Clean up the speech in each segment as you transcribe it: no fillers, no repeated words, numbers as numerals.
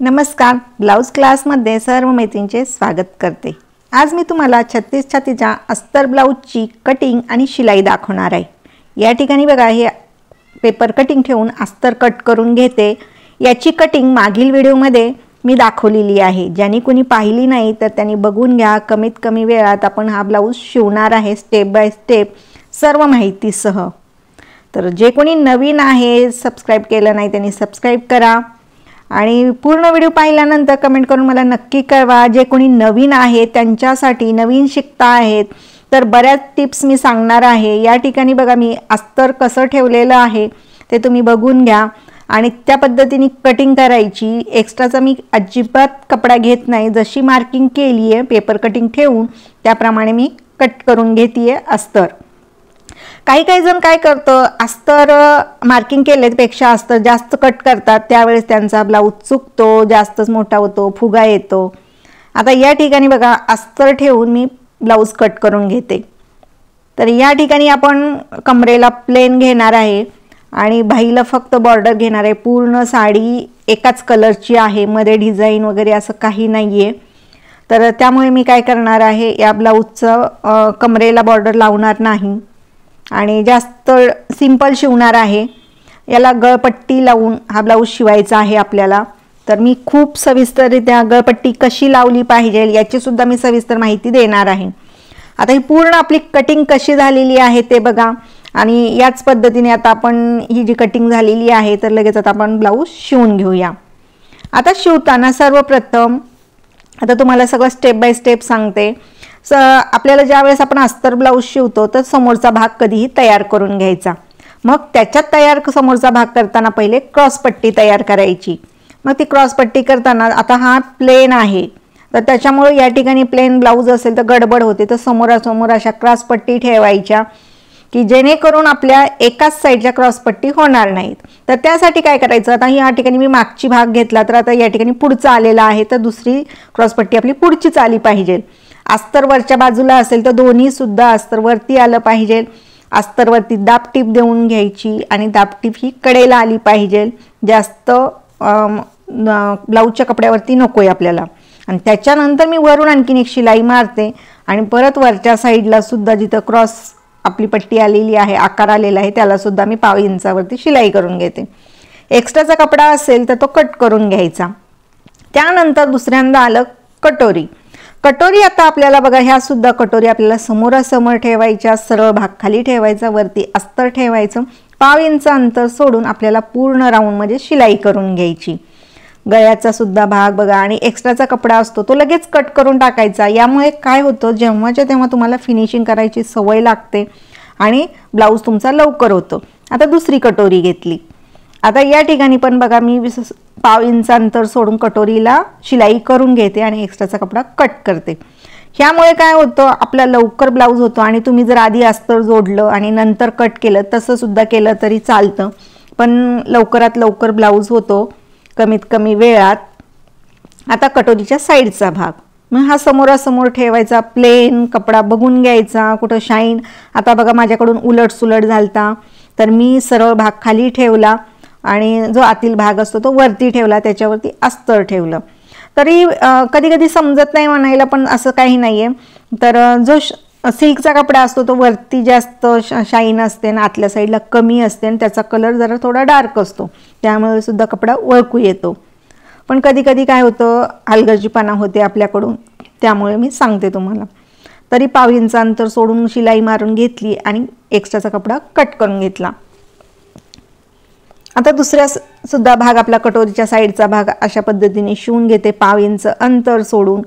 नमस्कार, ब्लाउज क्लासमध्ये सर्व मैत्रिणींचे स्वागत करते। आज मी तुम्हाला 36 छातीच्या अस्तर ब्लाउजची कटिंग आणि शिलाई दाखवणार आहे। या ठिकाणी बघा, हे पेपर कटिंग ठेवून अस्तर कट करून घेते। याची कटिंग मागील व्हिडिओमध्ये मी दाखवलेली आहे। ज्यांनी कोणी पाहिली नाही तर त्यांनी बघून घ्या। कमीत कमी वेळात आपण हा ब्लाउज शिवणार आहे, स्टेप बाय स्टेप सर्व माहितीसह। तर जे कोणी नवीन आहे, सबस्क्राइब केलं नाही त्यांनी सबस्क्राइब करा आणि पूर्ण व्हिडिओ पाहिल्यानंतर कमेंट करून मला नक्की कळवा। जे कोणी नवीन आहे त्यांच्यासाठी, नवीन शिकता आहेत तर बऱ्याच टिप्स मी सांगणार आहे। या ठिकाणी बघा, मी अस्तर कसं ठेवलेलं आहे ते तुम्ही बघून घ्या आणि त्या पद्धतीने कटिंग करायची। एक्स्ट्राचा मी अजिबात कपडा घेत नाही। जशी मार्किंग केली आहे पेपर कटिंग ठेवून त्याप्रमाणे मी कट करून घेतीये अस्तर। काही जण काय करतो, अस्तर मार्किंग केल्यापेक्षा अस्तर जास्त कट करतात, त्यावेळेस त्यांचा ब्लाउज चुकतो, जास्तच मोठा होतो, फुगा येतो। आता या ठिकाणी बघा, अस्तर ठेवून मी ब्लाउज कट करून घेते। तर या ठिकाणी आपण कमरेला प्लेन घेणार आहे आणि बाहीला फक्त बॉर्डर घेणार आहे। पूर्ण साडी एकाच कलरची आहे, मध्ये डिझाइन वगैरे असं काही नाहीये। तर त्यामुळे मी काय करणार आहे, या ब्लाउजचं कमरेला बॉर्डर लावणार नाही आणि जास्त सिंपल शिवणार आहे। याला गळपट्टी लावून हा ब्लाउज शिवायचा आहे आपल्याला। तर मी खूप सविस्तररित्या गळपट्टी कशी लावली पाहिजे याची सुद्धा मी सविस्तर माहिती देणार आहे। आता ही पूर्ण आपली कटिंग कशी झालेली आहे ते बघा आणि याच पद्धतीने आता आपण ही जी कटिंग झालेली आहे तर लगेच आता आपण ब्लाउज शिवून घेऊया। आता शिवताना सर्वप्रथम आता तुम्हाला सगळं स्टेप बाय स्टेप सांगते। आपल्याला ज्या वेळेस आपण अस्तर ब्लाउज शिवतो तर समोरचा भाग कधीही तयार करून घ्यायचा। मग त्याच्यात समोरचा भाग करताना पहिले क्रॉस पट्टी तयार करायची। मग ती क्रॉस पट्टी करताना आता हा प्लेन आहे तर त्याच्यामुळे या ठिकाणी प्लेन ब्लाउज असेल तर गडबड होते, तर समोरासमोर अशा क्रॉस पट्टी ठेवायच्या की जेणेकरून आपल्या एकाच साईडच्या क्रॉस पट्टी होणार नाहीत। तर त्यासाठी काय करायचं, आता या ठिकाणी मी मागची भाग घेतला तर आता या ठिकाणी पुढचा आलेला आहे तर दुसरी क्रॉस पट्टी आपली पुढचीच आली पाहिजे। अस्तर वरच्या बाजूला असेल तर दोन्ही सुद्धा अस्तर वरती आलं पाहिजे। अस्तर वरती दाबटीप देऊन घ्यायची आणि दाबटीप ही कडेला आली पाहिजे, जास्त ब्लाउजच्या कपड्यावरती नकोय आपल्याला। आणि त्याच्यानंतर मी वरून आणखीन एक शिलाई मारते आणि परत वरच्या साईडला सुद्धा जिथं क्रॉस आपली पट्टी आलेली आहे, आकार आलेला आहे, त्याला सुद्धा मी पाव इंचावरती शिलाई करून घेते। एक्स्ट्राचा कपडा असेल तर तो कट करून घ्यायचा। त्यानंतर दुसऱ्यांदा आलं कटोरी। कटोरी आता आपल्याला बघा, ह्या सुद्धा कटोरी आपल्याला समोरासमोर ठेवायच्या, सरळ भाग खाली ठेवायचा, वरती अस्तर ठेवायचं। पाव इंच अंतर सोडून आपल्याला पूर्ण राऊंड मध्ये शिलाई करून घ्यायची। गळ्याचा सुद्धा भाग बघा आणि एक्स्ट्राचा कपडा असतो तो लगेच कट करून टाकायचा। यामुळे काय होतं, जेव्हाच्या तेव्हा तुम्हाला फिनिशिंग करायची सवय लागते आणि ब्लाउज तुमचा लवकर होतो। आता दुसरी कटोरी घेतली। आता या ठिकाणी पण बघा, मी पाव इंच अंतर सोडून कटोरीला शिलाई करून घेते आणि एक्स्ट्राचा कपडा कट करते। ह्यामुळे काय होतं, आपला लवकर ब्लाउज होतो आणि तुम्ही जर आधी अस्तर जोडलं आणि नंतर कट केलं तसं सुद्धा केलं तरी चालतं, पण लवकरात लवकर ब्लाउज होतो कमीत कमी वेळात। आता कटोरीच्या साईडचा भाग, मग हा समोरासमोर ठेवायचा, प्लेन कपडा बघून घ्यायचा, कुठं शाईन। आता बघा, माझ्याकडून उलट सुलट झालता तर मी सरळ भाग खाली ठेवला आणि जो आतील भाग असतो तो वरती ठेवला, त्याच्यावरती अस्तर ठेवलं। तरी कधी कधी समजत नाही म्हणायला, पण असं काही नाहीये। तर जो सिल्कचा कपडा असतो तो वरती जास्त शाईन असते आणि आतल्या साईडला कमी असते आणि त्याचा कलर जरा थोडा डार्क असतो, त्यामुळे सुद्धा कपडा ओळखू येतो। पण कधी कधी काय होतं, हलगर्जीपणा होते आपल्याकडून, त्यामुळे मी सांगते तुम्हाला। तरी पाव इंच अंतर सोडून शिलाई मारून घेतली आणि एक्स्ट्राचा कपडा कट करून घेतला। आता दुसऱ्या सुद्धा भाग आपला कटोरीच्या साईडचा भाग अशा पद्धतीने शिवून घेते, पाव इंच अंतर सोडून।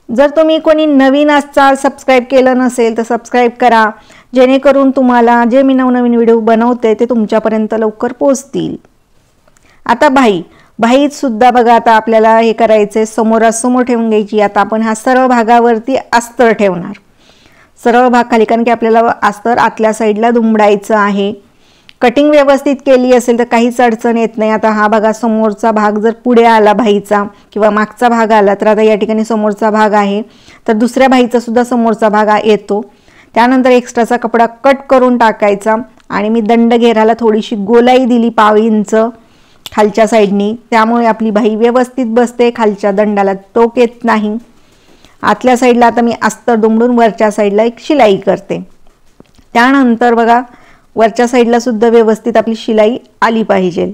जर तुम्ही कोणी नवीन असाल, सबस्क्राइब केलं नसेल तर सबस्क्राइब करा, जेणेकरून तुम्हाला जे मी नवनवीन व्हिडिओ बनवते ते तुमच्यापर्यंत लवकर पोहोचतील। आता बाहीत सुद्धा बघा, आता आपल्याला हे करायचंय, समोरासमोर ठेवून घ्यायची। आता आपण हा सरळ भागावरती अस्तर ठेवणार, सरळ भाग खाली, कारण की आपल्याला अस्तर आतल्या साईडला दुमडायचं आहे। कटिंग व्यवस्थित केली असेल तर काहीच अडचण येत नाही। आता हा बघा, समोरचा भाग जर पुढे आला बाहीचा किंवा मागचा भाग आला तर आता या ठिकाणी समोरचा भाग आहे तर दुसऱ्या बाहीचा सुद्धा समोरचा भाग येतो। त्यानंतर एक्स्ट्राचा कपडा कट करून टाकायचा आणि मी दंड घेराला थोडीशी गोलाई दिली, पाव इंच खालच्या साईडनी, त्यामुळे आपली बाही व्यवस्थित बसते, खालच्या दंडाला टोक येत नाही. आतल्या साईडला आता मी अस्तर दुमडून वरच्या साईडला एक शिलाई करते. त्यानंतर बघा वरच्या साईडला सुद्धा व्यवस्थित आपली शिलाई आली पाहिजे.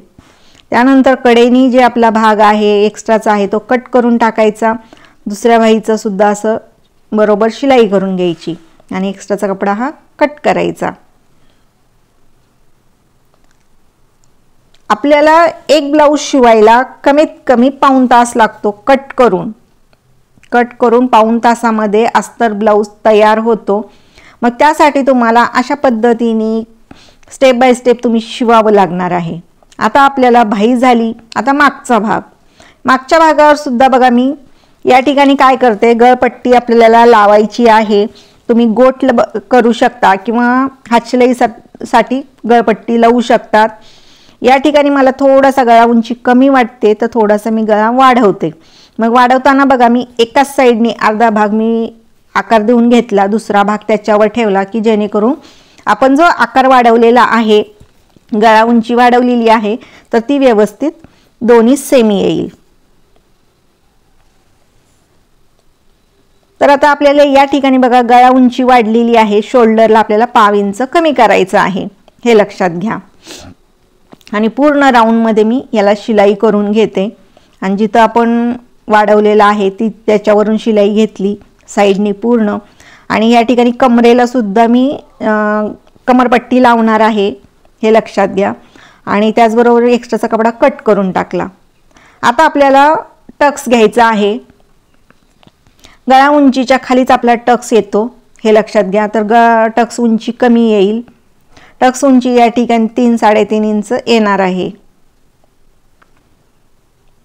त्यानंतर कडेनी जे आपला भाग आहे एक्स्ट्राचा आहे तो कट करून टाकायचा. दुसऱ्या बाहीचं सुद्धा असं बरोबर शिलाई करून घ्यायची आणि एक्स्ट्राचा कपडा हा कट करायचा. आपल्याला एक ब्लाऊज शिवायला कमीत कमी पाऊण तास लागतो. कट करून पाऊण तासामध्ये अस्तर ब्लाऊज तयार होतो. मग त्यासाठी तुम्हाला अशा पद्धतीने स्टेप बाय स्टेप तुम्ही शिवावं लागणार आहे. आता आपल्याला बाही झाली. आता मागच्या भागावर सुद्धा बघा मी या ठिकाणी काय करते, गळपट्टी आपल्याला लावायची आहे. तुम्ही गोट करू शकता किंवा हातशिलाईसाठी गळपट्टी लावू शकतात. या ठिकाणी मला थोडासा गळा उंची कमी वाटते तर थोडासा मी गळा वाढवते. मग वाढवताना बघा मी एकाच साईडने अर्धा भाग मी आकार देऊन घेतला, दुसरा भाग त्याच्यावर ठेवला की जेणेकरून आपण जो आकार वाढवलेला आहे, गळा उंची वाढवलेली आहे तर ती व्यवस्थित दोन्ही सेमी येईल. तर आता आपल्याला या ठिकाणी बघा गळा उंची वाढलेली आहे, शोल्डरला आपल्याला पाव इंच कमी करायचं आहे, हे लक्षात घ्या. आणि पूर्ण राऊंडमध्ये मी याला शिलाई करून घेते आणि जिथं आपण वाढवलेला आहे ती त्याच्यावरून शिलाई घेतली साईडनी पूर्ण. आणि या ठिकाणी कमरेला सुद्धा मी कमरपट्टी लावणार आहे, हे लक्षात घ्या. आणि त्याचबरोबर एक्स्ट्राचा कपडा कट करून टाकला. आता आपल्याला टक्स घ्यायचा आहे. गळा उंचीच्या खालीच आपला टक्स येतो, हे लक्षात घ्या. तर टक्स उंची कमी येईल. टक्स उंची या ठिकाणी 3-3.5 इंच येणार आहे.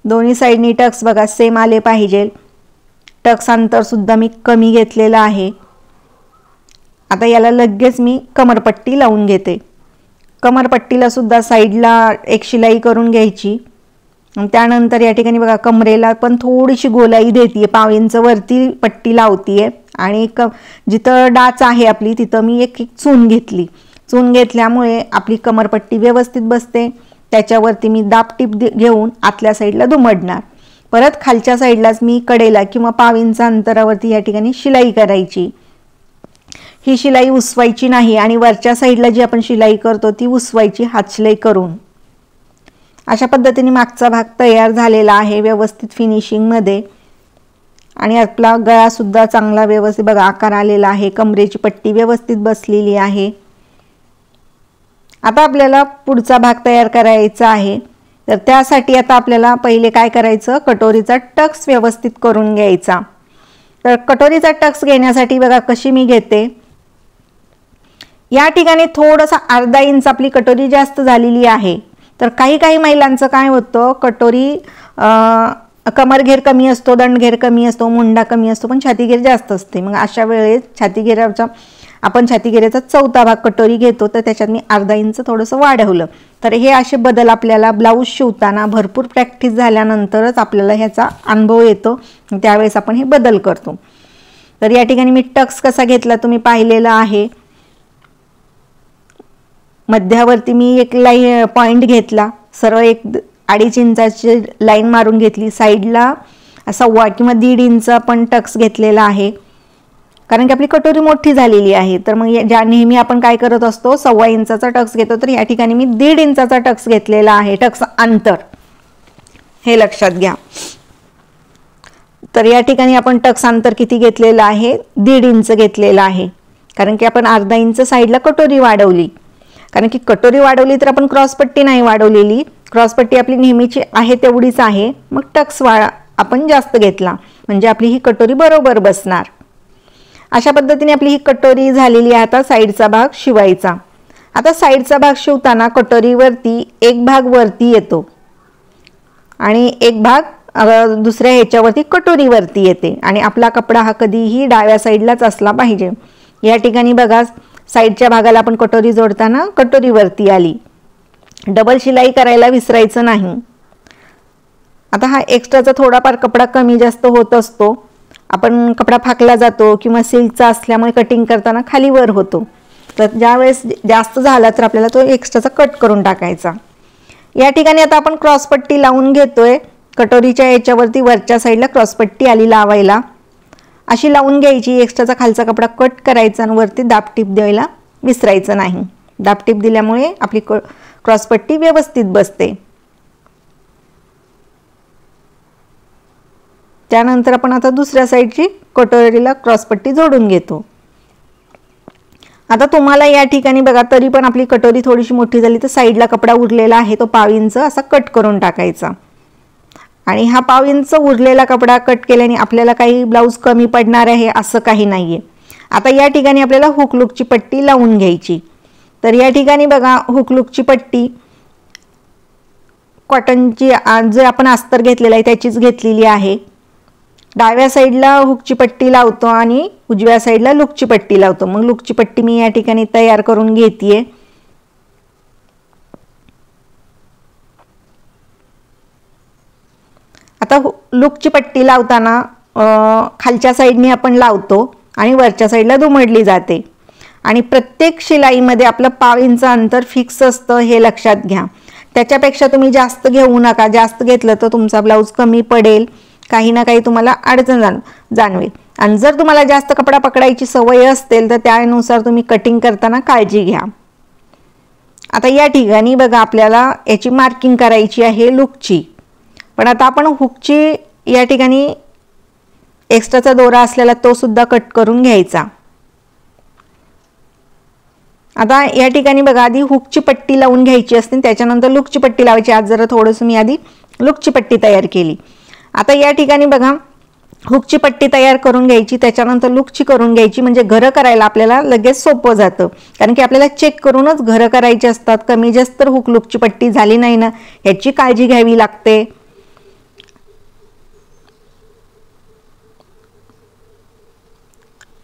दोन्ही साईडनी टक्स बघा सेम आले पाहिजे. टक्स अंतर सुद्धा मी कमी घेतलेलं आहे. आता याला लगेच मी कमरपट्टी लावून घेते. कमरपट्टीला सुद्धा साईडला एक शिलाई करून घ्यायची. त्यानंतर या ठिकाणी बघा कमरेला पण थोडीशी गोलाई देते, पाव इंच वरती पट्टी लावतीये. आणि जिथं डाच आहे आपली तिथं मी एक चून घेतली. चून घेतल्यामुळे आपली कमरपट्टी व्यवस्थित बसते. त्याच्यावरती मी दाबटीप घेऊन आतल्या साईडला दुमडणार. परत खालच्या साईडलाच मी कडेला किंवा पाव इंच अंतरावरती या ठिकाणी शिलाई करायची. ही शिलाई उसवायची नाही आणि वरच्या साईडला जी आपण शिलाई करतो ती उसवायची हातशिलाई करून. अशा पद्धतीने मागचा भाग तयार झालेला आहे व्यवस्थित फिनिशिंगमध्ये. आणि आपला गळा सुद्धा चांगला व्यवस्थित बघा आकार आलेला आहे. कमरेची पट्टी व्यवस्थित बसलेली आहे. आता आपल्याला पुढचा भाग तयार करायचा आहे. तर त्यासाठी आता आपल्याला पहिले काय करायचं, कटोरीचा टक्स व्यवस्थित करून घ्यायचा. तर कटोरीचा टक्स घेण्यासाठी बघा कशी मी घेते. या ठिकाणी थोडासा अर्धा इंच आपली कटोरी जास्त झालेली आहे. तर काही महिलांचं काय होतं, कटोरी कमरघेर कमी असतो, दंडघेर कमी असतो, मुंडा कमी असतो, पण छातीघेर जास्त असते. मग अशा वेळेस आपण छातीघेरेचा चौथा भाग कटोरी घेतो तर त्याच्यात मी अर्धा इंच थोडंसं वाढवलं. तर हे असे बदल आपल्याला ब्लाऊज शिवताना भरपूर प्रॅक्टिस झाल्यानंतरच आपल्याला ह्याचा अनुभव येतो. त्यावेळेस आपण हे बदल करतो. तर या ठिकाणी मी टक्स कसा घेतला तुम्ही पाहिलेला आहे. मध्यावरती मी एक पॉइंट घेतला, सरळ एक 2.5 इंचाची लाईन मारून घेतली. साईडला 1.25 किंवा 1.5 इंच आपण टक्स घेतलेला आहे, कारण की आपली कटोरी मोठी झालेली आहे. तर मग ज्या नेहमी आपण काय करत असतो 1.25 इंचाचा टक्स घेतो, तर या ठिकाणी मी 1.5 इंचाचा टक्स घेतलेला आहे. टक्स अंतर हे लक्षात घ्या. तर या ठिकाणी आपण टक्स अंतर किती घेतलेलं आहे, 1.5 इंच घेतलेला आहे. कारण की आपण अर्धा इंच साईडला कटोरी वाढवली. कारण की कटोरी वाढवली तर आपण क्रॉसपट्टी नाही वाढवलेली. क्रॉसपट्टी आपली नेहमीची आहे तेवढीच आहे. मग टक्स आपण जास्त घेतला म्हणजे आपली ही कटोरी बरोबर बसणार. अशा पद्धतीने आपली ही कटोरी झालेली आहे. आता साईडचा भाग शिवायचा. आता साईडचा भाग शिवताना कटोरीवरती एक भाग वरती येतो आणि एक भाग दुसऱ्या ह्याच्यावरती कटोरीवरती येते. आणि आपला कपडा हा कधीही डाव्या साईडलाच असला पाहिजे. या ठिकाणी बघा साईडच्या भागाला आपण कटोरी जोडताना कटोरीवरती आली. डबल शिलाई करायला विसरायचं नाही. आता हा एक्स्ट्राचा थोडाफार कपडा कमी जास्त होत असतो. आपण कपडा फाकला जातो किंवा सिल्कचा असल्यामुळे कटिंग करताना खाली वर होतो. तर ज्यावेळेस जास्त झाला तर आपल्याला तो एक्स्ट्राचा कट करून टाकायचा. या ठिकाणी आता आपण क्रॉसपट्टी लावून घेतोय। कटोरीच्या याच्यावरती वरच्या साईडला क्रॉसपट्टी आली लावायला, अशी लावून घ्यायची। एक्स्ट्राचा खालचा कपडा कट करायचा आणि वरती दाबटीप द्यायला विसरायचं नाही। दाबटीप दिल्यामुळे आपली क्रॉसपट्टी व्यवस्थित बसते। त्यानंतर आपण आता दुसऱ्या साईडची कटोरीला क्रॉसपट्टी जोडून घेतो। आता तुम्हाला या ठिकाणी बघा, तरी पण आपली कटोरी थोडीशी मोठी झाली तर साईडला कपडा उरलेला आहे तो 1/2 इंच असा कट करून टाकायचा। आणि हा 1/2 इंच उरलेला कपडा कट केल्याने आपल्याला काही ब्लाऊज कमी पडणार आहे असं काही नाहीये। आता या ठिकाणी आपल्याला हुक लूकची पट्टी लावून घ्यायची। तर या ठिकाणी बघा, हुक लूकची पट्टी कॉटनची जे आपण अस्तर घेतलेला आहे त्याचीच घेतलेली आहे। डाव्या साईडला हुकची पट्टी लावतो आणि उजव्या साईडला लूकची पट्टी लावतो। मग लूकची पट्टी मी या ठिकाणी तयार करून घेतेय। आता लूकची पट्टी लावताना खालच्या साईडने आपण लावतो आणि वरच्या साईडला दुमडली जाते। आणि प्रत्येक शिलाईमध्ये आपलं 1/2 इंच अंतर फिक्स असतं, हे लक्षात घ्या। त्याच्यापेक्षा तुम्ही जास्त घेऊ नका, जास्त घेतलं तर तुमचा ब्लाऊज कमी पडेल, काही ना काही तुम्हाला अडचण जाणवेल। आणि जर तुम्हाला जास्त कपडा पकडायची सवय असेल तर त्यानुसार तुम्ही कटिंग करताना काळजी घ्या। आता या ठिकाणी बघा, आपल्याला याची मार्किंग करायची आहे लूकची, पण आता आपण हुकची या ठिकाणी एक्स्ट्राचा दोरा असलेला तो सुद्धा कट करून घ्यायचा। आता या ठिकाणी बघा, आधी हुकची पट्टी लावून घ्यायची असते, त्याच्यानंतर लूकची पट्टी लावायची। आज जरा थोडंसं मी आधी लूकची पट्टी तयार केली। आता या ठिकाणी बघा, हुकची पट्टी तयार करून घ्यायची, त्याच्यानंतर लूकची करून घ्यायची, म्हणजे घरं करायला आपल्याला लगेच सोपं जातं। कारण की आपल्याला चेक करूनच घरं करायची असतात। कमी जास्त हुक लूकची पट्टी झाली नाही ना याची काळजी घ्यावी लागते।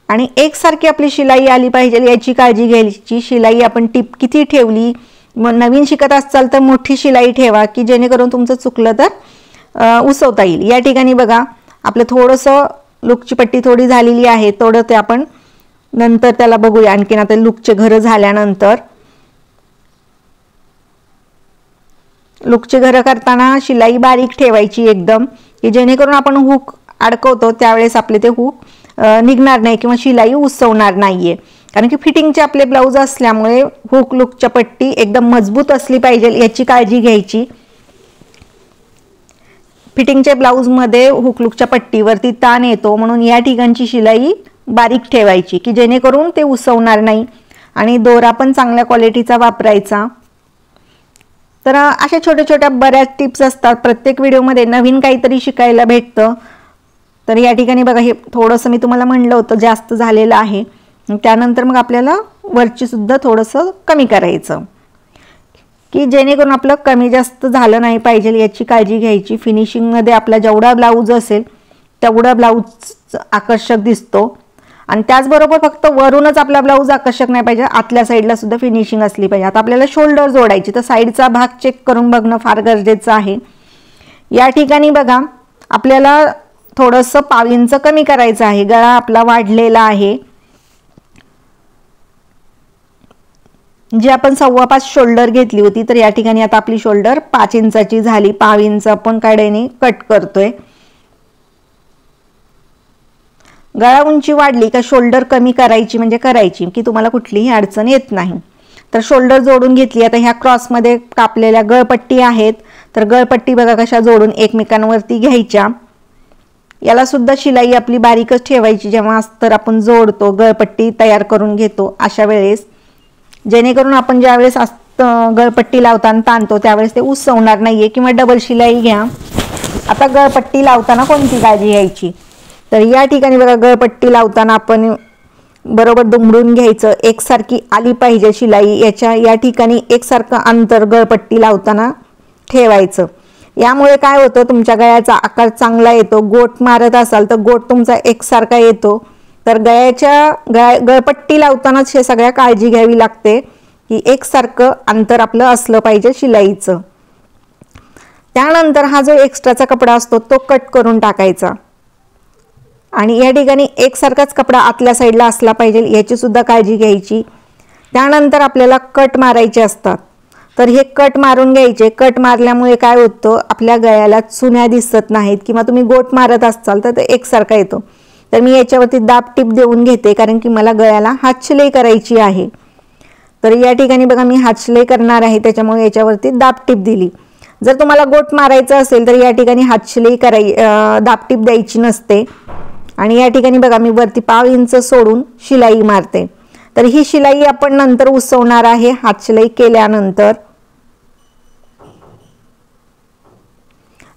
आणि एकसारखी आपली शिलाई आली पाहिजे याची काळजी घ्यायची। शिलाई आपण टिप किती ठेवली, नवीन शिकत असाल तर मोठी शिलाई ठेवा की जेणेकरून तुमचं चुकलं तर उसवता येईल। या ठिकाणी बघा, आपलं थोडंसं लूकची पट्टी थोडी झालेली आहे, थोडं ते आपण नंतर त्याला बघूया। आणखीन आता लूकचे घरं झाल्यानंतर लूकचे घरं करताना शिलाई बारीक ठेवायची एकदम, की जेणेकरून आपण हुक अडकवतो त्यावेळेस आपले ते हुक निघणार नाही किंवा शिलाई उसवणार नाहीये। कारण की फिटिंगचे आपले ब्लाऊज असल्यामुळे हुक लूकच्या पट्टी एकदम मजबूत असली पाहिजे याची काळजी घ्यायची। फिटिंगच्या ब्लाऊजमध्ये हुक लूकच्या पट्टीवरती ताण येतो, म्हणून या ठिकाणची शिलाई बारीक ठेवायची की जेणेकरून ते उसवणार नाही। आणि दोरा पण चांगल्या क्वालिटीचा वापरायचा। तर अशा छोट्या छोट्या बऱ्याच टिप्स असतात, प्रत्येक व्हिडिओमध्ये नवीन काहीतरी शिकायला भेटतं। तर या ठिकाणी बघा, हे थोडंसं मी तुम्हाला म्हणलं होतं जास्त झालेलं आहे। त्यानंतर मग आपल्याला वरची सुद्धा थोडंसं कमी करायचं की जेणेकरून आपलं कमी जास्त झालं नाही पाहिजे याची काळजी घ्यायची। फिनिशिंगमध्ये आपला जेवढा ब्लाऊज असेल तेवढा ब्लाऊज आकर्षक दिसतो। आणि त्याचबरोबर फक्त वरूनच आपला ब्लाऊज आकर्षक नाही पाहिजे, आतल्या साईडला सुद्धा फिनिशिंग असली पाहिजे। आता आपल्याला शोल्डर जोडायची, तर साईडचा भाग चेक करून बघणं फार गरजेचं आहे। या ठिकाणी बघा, आपल्याला थोडंसं 1/2 इंच कमी करायचं आहे। गळा आपला वाढलेला आहे, जी आपण 5.25 शोल्डर घेतली होती, तर या ठिकाणी आता आपली शोल्डर 5 इंचाची झाली। 1/2 इंच आपण कडेने कट करतोय। गळा उंची वाढली का शोल्डर कमी करायची म्हणजे करायची, की तुम्हाला कुठलीही अडचण येत नाही। तर शोल्डर जोडून घेतली। आता ह्या क्रॉसमध्ये कापलेल्या गळपट्टी आहेत, तर गळपट्टी बघा कशा जोडून एकमेकांवरती घ्यायच्या। याला सुद्धा शिलाई आपली बारीकच ठेवायची जेव्हा अस्तर आपण जोडतो, गळपट्टी तयार करून घेतो अशा वेळेस, जेणेकरून आपण ज्यावेळेस गळपट्टी लावताना ताणतो त्यावेळेस ते उसवणार नाहीये। किंवा डबल शिलाई घ्या। आता गळपट्टी लावताना कोणती काळजी घ्यायची, तर या ठिकाणी बघा, गळपट्टी लावताना आपण बरोबर दुमडून घ्यायचं, एकसारखी आली पाहिजे शिलाई। या ठिकाणी एकसारखं अंतर गळपट्टी लावताना ठेवायचं। यामुळे काय होतं, तुमच्या गळ्याचा आकार चांगला येतो। गोट मारत असाल तर गोट तुमचा एकसारखा येतो। तर गळपट्टी लावतानाच हे सगळ्या काळजी घ्यावी लागते की एकसारखं अंतर आपलं असलं पाहिजे शिलाईचं। त्यानंतर हा जो एक्स्ट्राचा कपडा असतो तो कट करून टाकायचा। आणि या ठिकाणी एकसारखाच कपडा आतल्या साईडला असला पाहिजे याची सुद्धा काळजी घ्यायची। त्यानंतर आपल्याला कट मारायचे असतात, तर हे कट मारून घ्यायचे। कट मारल्यामुळे काय होतं, आपल्या गळ्याला चुन्या दिसत नाहीत किंवा तुम्ही गोट मारत असाल तर ते एकसारखा येतो। तर मी याच्यावरती दाब टिप देऊन घेते, कारण की मला गळ्याला हात शिलाई करायची आहे। तर या ठिकाणी बघा मी हात शिलाई करणार आहे, त्याच्यामुळे याच्यावरती दाब टिप दिली। जर तुम्हाला गोट मारायचं असेल तर या ठिकाणी हात शिलाई दाब टिप द्यायची नसते। आणि या ठिकाणी बघा मी वरती 1/2 इंच सोडून शिलाई मारते। तर ही शिलाई आपण नंतर उसवणार आहे हात शिलाई केल्यानंतर।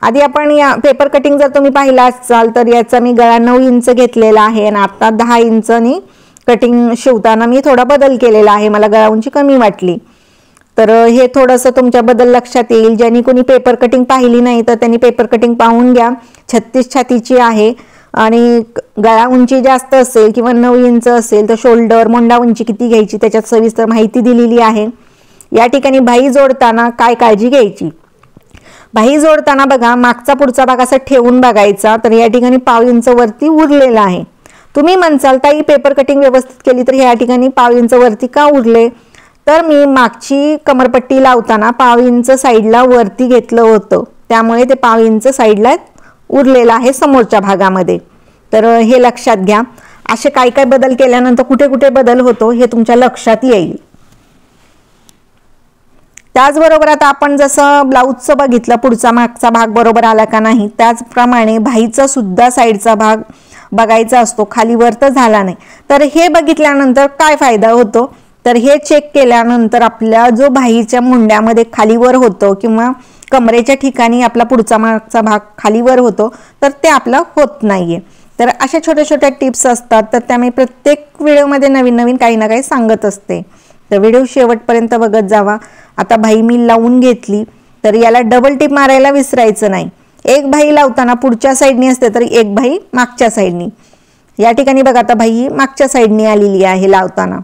आधी आपण या पेपर कटिंग जर तुम्ही पाहिला असाल तर याचा मी गळा 9 इंच घेतलेला आहे आणि आता 10 इंचनी कटिंग शिवताना मी थोडा बदल केलेला आहे, मला गळा उंची कमी वाटली। तर हे थोडंसं तुमच्या बदल लक्षात येईल। ज्यांनी कोणी पेपर कटिंग पाहिली नाही तर त्यांनी पेपर कटिंग पाहून घ्या। 36 छातीची आहे आणि गळा उंची जास्त असेल किंवा 9 इंच असेल तर शोल्डर मोंडा उंची किती घ्यायची त्याच्यात सविस्तर माहिती दिलेली आहे। या ठिकाणी बाही जोडताना काय काळजी घ्यायची, बाही जोडताना बघा मागचा पुढचा भाग असा ठेवून बघायचा। तर या ठिकाणी 1/2 इंच वरती उरलेला आहे। तुम्ही म्हणसाल ताई पेपर कटिंग व्यवस्थित केली तर या ठिकाणी 1/2 इंच वरती का उरले, तर मी मागची कमरपट्टी लावताना 1/2 इंच साईडला वरती घेतलं होतं, त्यामुळे ते 1/2 इंच साईडला उरलेलं आहे समोरच्या भागामध्ये। तर हे लक्षात घ्या। असे काय काय बदल केल्यानंतर कुठे कुठे बदल होतो हे तुमच्या लक्षात येईल। त्याचबरोबर आता आपण जसं ब्लाऊजचं बघितलं पुढचा मागचा भाग बरोबर आला का नाही, त्याचप्रमाणे बाहीचा सुद्धा साईडचा भाग बघायचा असतो, खाली वर तर झाला नाही। तर हे बघितल्यानंतर काय फायदा होतो, तर हे चेक केल्यानंतर आपल्या जो बाहीच्या मुंड्यामध्ये खालीवर होतो किंवा कमरेच्या ठिकाणी आपला पुढचा मागचा भाग खालीवर होतो तर ते आपला होत नाहीये। तर अशा छोट्या छोट्या टिप्स असतात, तर त्या मी प्रत्येक व्हिडिओमध्ये नवीन नवीन काही ना काही सांगत असते। तर व्हिडिओ शेवटपर्यंत बघत जावा। आता बाही मी लावून घेतली, तर याला डबल टिप मारायला विसरायचं नाही। एक बाही लावताना पुढच्या साईडनी असते तर एक बाही मागच्या साईडनी। या ठिकाणी बघा आता बाही मागच्या साईडनी आलेली आहे लावताना।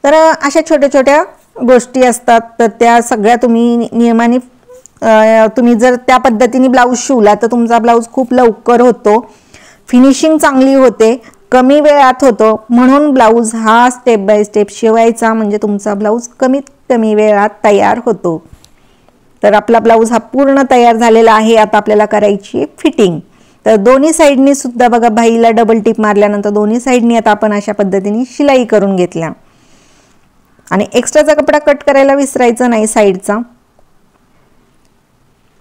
तर अशा छोट्या छोट्या गोष्टी असतात, तर त्या सगळ्या तुम्ही नियमाने तुम्ही जर त्या पद्धतीने ब्लाऊज शिवला तर तुमचा ब्लाऊज खूप लवकर होतो, फिनिशिंग चांगली होते, कमी वेळात होतो। म्हणून ब्लाऊज हा स्टेप बाय स्टेप शिवायचा, म्हणजे तुमचा ब्लाऊज कमीत कमी वेळात तयार होतो। तर आपला ब्लाऊज हा पूर्ण तयार झालेला आहे। आता आपल्याला करायची फिटिंग। तर दोन्ही साईडनी सुद्धा बघा बाहीला डबल टिप मारल्यानंतर दोन्ही साईडनी आता आपण अशा पद्धतीने शिलाई करून घेतल्या आणि एक्स्ट्राचा कपडा कट करायला विसरायचा नाही साईडचा।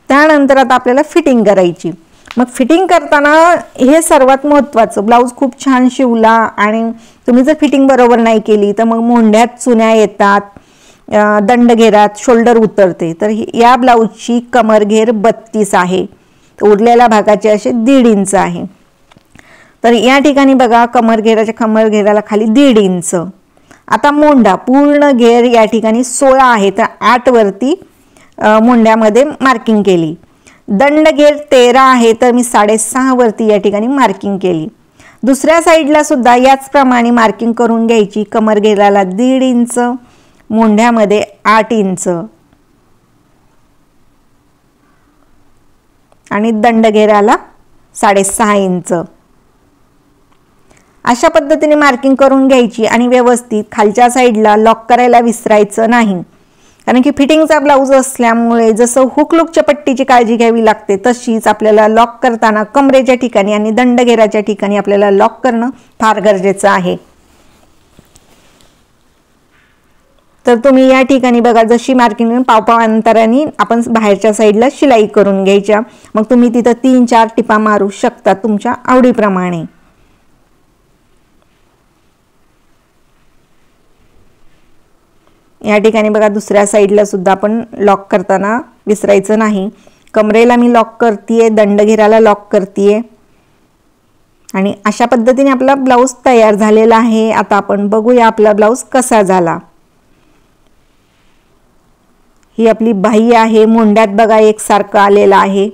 त्यानंतर आता आपल्याला फिटिंग करायची। मग फिटिंग करताना हे सर्वात महत्त्वाचं, ब्लाऊज खूप छान शिवला आणि तुम्ही जर फिटिंग बरोबर नाही केली तर मग मोंढ्यात चुन्या येतात, दंडघेरात शोल्डर उतरते। तर या ब्लाऊजची कमरघेर 32 आहे, उरलेल्या भागाचे असे 1.5 इंच आहे। तर या ठिकाणी बघा कमरघेराला खाली 1.5 इंच। आता मोंढा पूर्ण घेर या ठिकाणी 16 आहे, तर 8 वरती मोंढ्यामध्ये मार्किंग केली। दंड घेर 13 आहे, तर मी 6.5 वरती या ठिकाणी मार्किंग केली। दुसऱ्या साईडला सुद्धा याचप्रमाणे मार्किंग करून घ्यायची। कमरघेराला 1.5 इंच, मोंढ्यामध्ये 8 इंच आणि दंडघेराला 6.5 इंच। अशा पद्धतीने मार्किंग करून घ्यायची आणि व्यवस्थित खालच्या साईडला लॉक करायला विसरायचं नाही, कारण की फिटिंगचा ब्लाऊज असल्यामुळे जसं हुक लूकच्या पट्टीची काळजी घ्यावी लागते तशीच आपल्याला लॉक करताना कमरेच्या ठिकाणी आणि दंडघेराच्या ठिकाणी आपल्याला लॉक करणं फार गरजेचं आहे। तर तुम्ही या ठिकाणी बघा जशी मार्किंग पाव अंतराने आपण बाहेरच्या साईडला शिलाई करून घ्यायच्या। मग तुम्ही तिथं 3-4 टिपा मारू शकता तुमच्या आवडीप्रमाणे। या ठिकाणी बघा दुसऱ्या साईडला सुद्धा आपण लॉक करताना विसरायचं नाही। कमरेला मी लॉक करतेय, दंडघेराला लॉक करतेय आणि अशा पद्धतीने आपला ब्लाऊज तयार झालेला आहे। आता आपण बघूया आपला ब्लाऊज कसा झाला। ही आपली बाही आहे, मोंढ्यात बघा एकसारखं आलेलं आहे।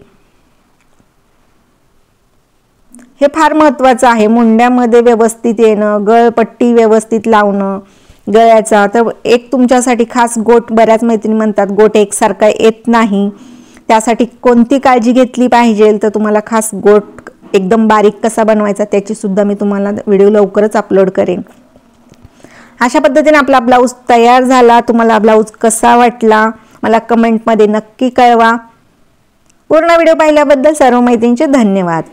हे फार महत्त्वाचं आहे, मुंड्यामध्ये व्यवस्थित येणं, गळपट्टी व्यवस्थित लावणं गळ्याचा। तर एक तुमच्यासाठी खास गोट, बऱ्याच मैत्रिणी म्हणतात गोट एकसारखा येत नाही, त्यासाठी कोणती काळजी घेतली पाहिजे तर तुम्हाला खास गोट एकदम बारीक कसा बनवायचा त्याची सुद्धा मी तुम्हाला व्हिडिओ लवकरच अपलोड करेन। अशा पद्धतीने आपला ब्लाऊज तयार झाला। तुम्हाला ब्लाऊज कसा वाटला मला कमेंटमध्ये नक्की कळवा। पूर्ण व्हिडिओ पाहिल्याबद्दल सर्व मैत्रिणींचे धन्यवाद।